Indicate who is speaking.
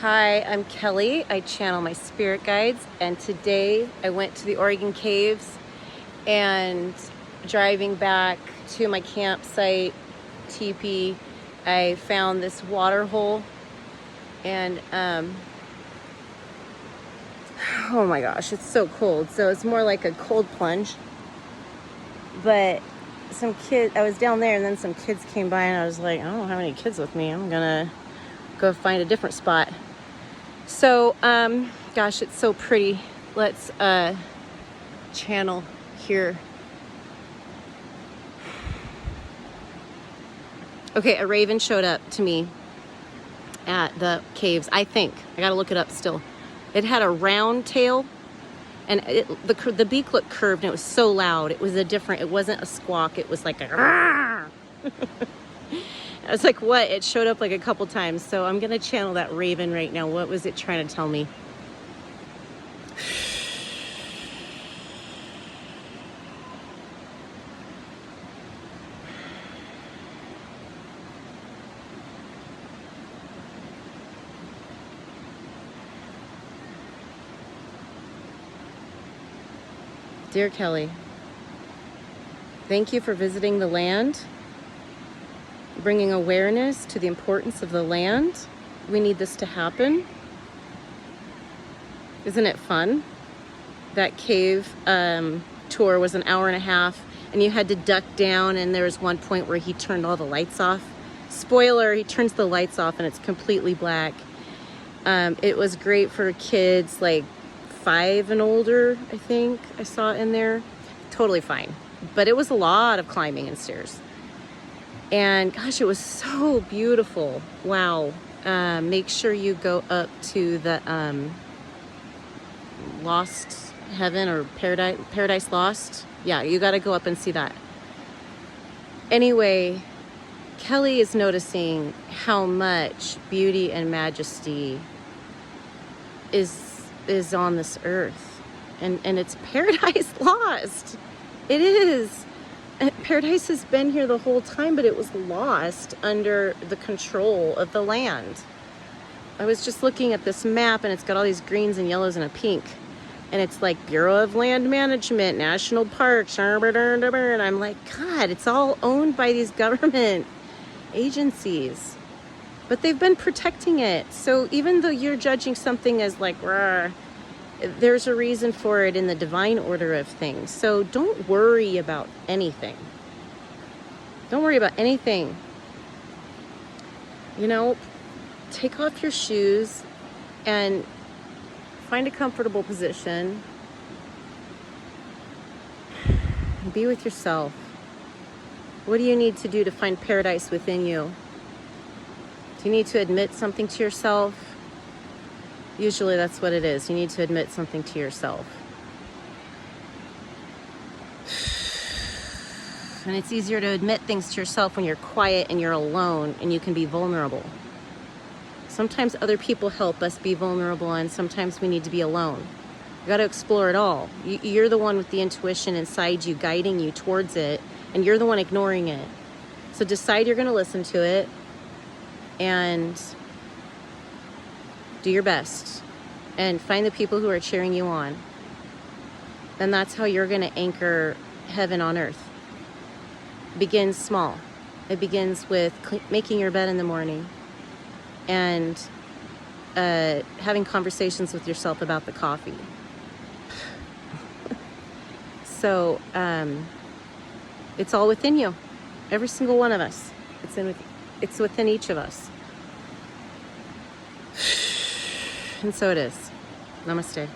Speaker 1: Hi, I'm Kelly. I channel my spirit guides, and today I went to the Oregon Caves, and driving back to my campsite teepee, I found this water hole, and oh my gosh, it's so cold. So it's more like a cold plunge, but some kids, I was down there and then some kids came by and I was like, I don't have any kids with me. I'm gonna go find a different spot. So, gosh, it's so pretty. Let's channel here. Okay, a raven showed up to me at the caves, I think. I gotta look it up still. It had a round tail, and the beak looked curved, and it was so loud. It wasn't a squawk, it was like a I was like, what? It showed up like a couple times. So I'm gonna channel that raven right now. What was it trying to tell me? Dear Kelly, thank you for visiting the land, bringing awareness to the importance of the land. We need this to happen. Isn't it fun? That cave tour was an hour and a half, and you had to duck down, and there was one point where he turned all the lights off. Spoiler, he turns the lights off and it's completely black. It was great for kids like 5 and older, I think I saw in there. Totally fine. But it was a lot of climbing and stairs. And gosh, it was so beautiful. Wow. Make sure you go up to the Lost Heaven or Paradise Lost. Yeah, you got to go up and see that. Anyway, Kelly is noticing how much beauty and majesty is on this earth, and it's paradise lost. It is. Paradise has been here the whole time, but it was lost under the control of the land. I was just looking at this map, and it's got all these greens and yellows and a pink, and it's like Bureau of Land Management, National Parks, and I'm like, God, it's all owned by these government agencies, but they've been protecting it. So even though you're judging something as like, rah, there's a reason for it in the divine order of things. So don't worry about anything. Don't worry about anything. You know, take off your shoes and find a comfortable position. Be with yourself. What do you need to do to find paradise within you? Do you need to admit something to yourself? Usually that's what it is. You need to admit something to yourself. And it's easier to admit things to yourself when you're quiet and you're alone and you can be vulnerable. Sometimes other people help us be vulnerable, and sometimes we need to be alone. You got to explore it all. You're the one with the intuition inside you guiding you towards it, and you're the one ignoring it. So decide you're going to listen to it and do your best and find the people who are cheering you on. And that's how you're going to anchor heaven on earth. It begins small. It begins with making your bed in the morning and having conversations with yourself about the coffee. So it's all within you. Every single one of us. It's within each of us. And so it is. Namaste.